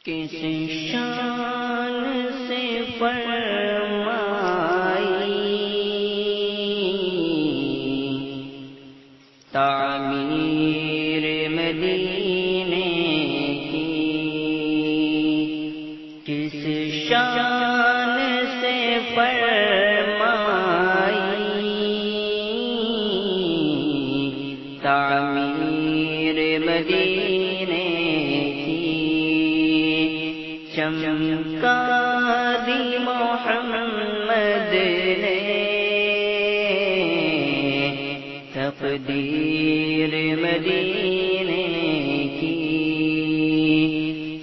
کس شان سے فرمائی تعمیر مدینے کی، کس شان سے فرمائی تعمیر مدینے چمکا دی محمد نے تقدیر مدینے کی،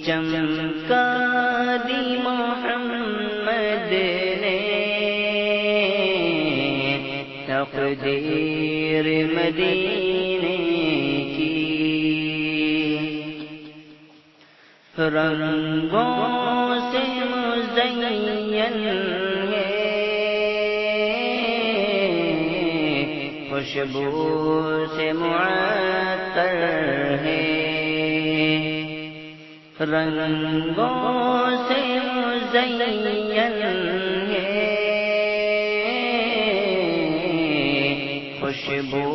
چمکا دی محمد نے تقدیر مدینے کی، رنگوں سے مزین ہے، خوشبو سے معطر ہے، رنگوں سے مزین ہے، خوشبو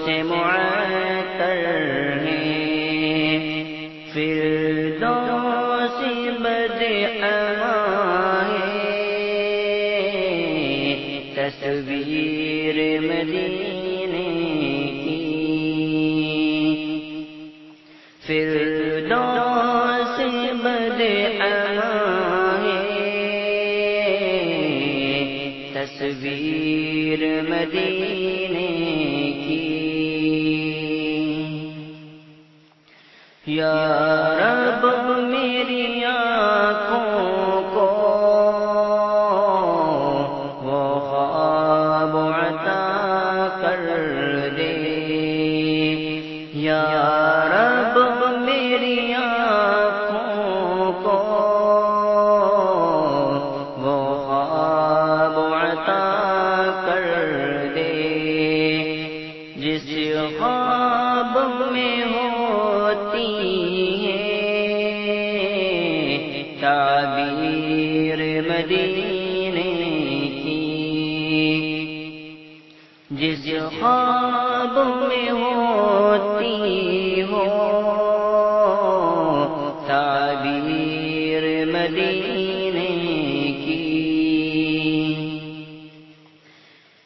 سے معطر ہے، فردوس بدعما ہے، تصویر مدینے کی، فردوس بدعما ہے، تصویر مدینے کی، یا رب میری آنکھوں کو وہ خواب عطا کر دے، یا رب میری آنکھوں کو وہ خواب عطا کر دے، جس خواب میں ہوتی تعبیر مدینے کی، جس خواب میں ہوتی ہو تعبیر مدینے کی،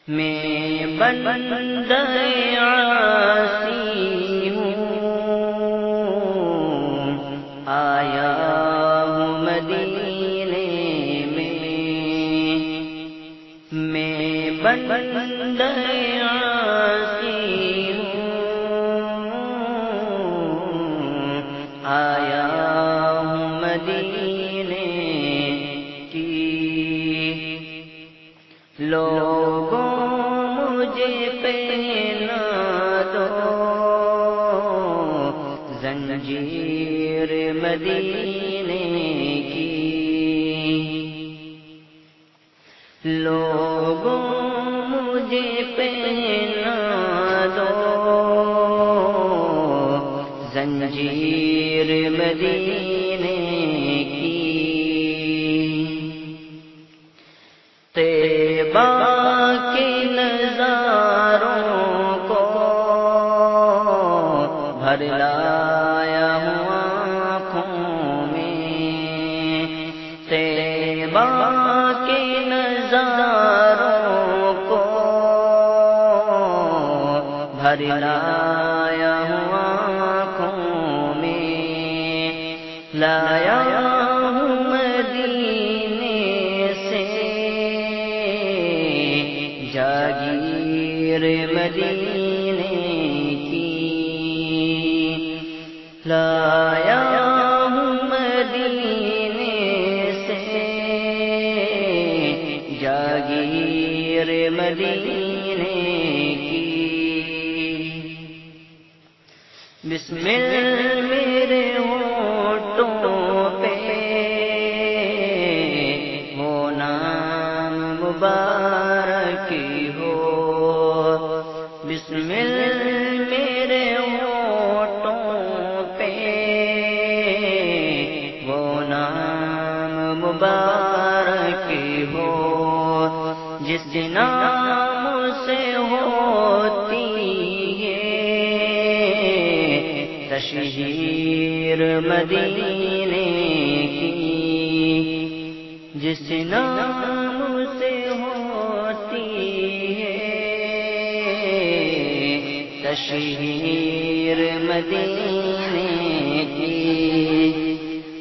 میں بندہ عاصی ہوں آیا بندہ عاصی ہوں آیا ہوں مدینے کی، لوگوں مجھے پہنا دو زنجیر مدینے کی، لوگوں مجھے پہنا دو زنجیر مدینے کی، طیبہ کے نظاروں کو بھر لایا ہوں آنکھوں میں، طیبہ کے نظاروں کو بھر لایا ہوں آنکھوں میں، لایا ہوں مدینے سے جاگیر مدینے کی، لایا ہوں مدینے سے جاگیر مدینے کی، بسمل میرے ہونٹوں پہ وہ نام مبارک ہو، بسمل میرے ہونٹوں پہ وہ مبارک ہو، جس نام سے ہوتی ہے تشہیر مدینے کی، جس نام سے ہوتی ہے تشہیر مدینے کی،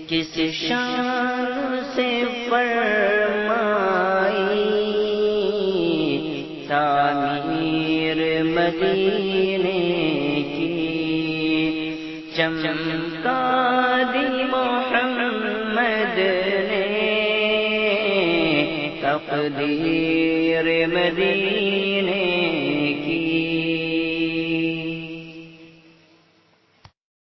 کس شان سے فرمائی تعمیر مدینے کی، چمکا دی محمد نے تقدیر مدینے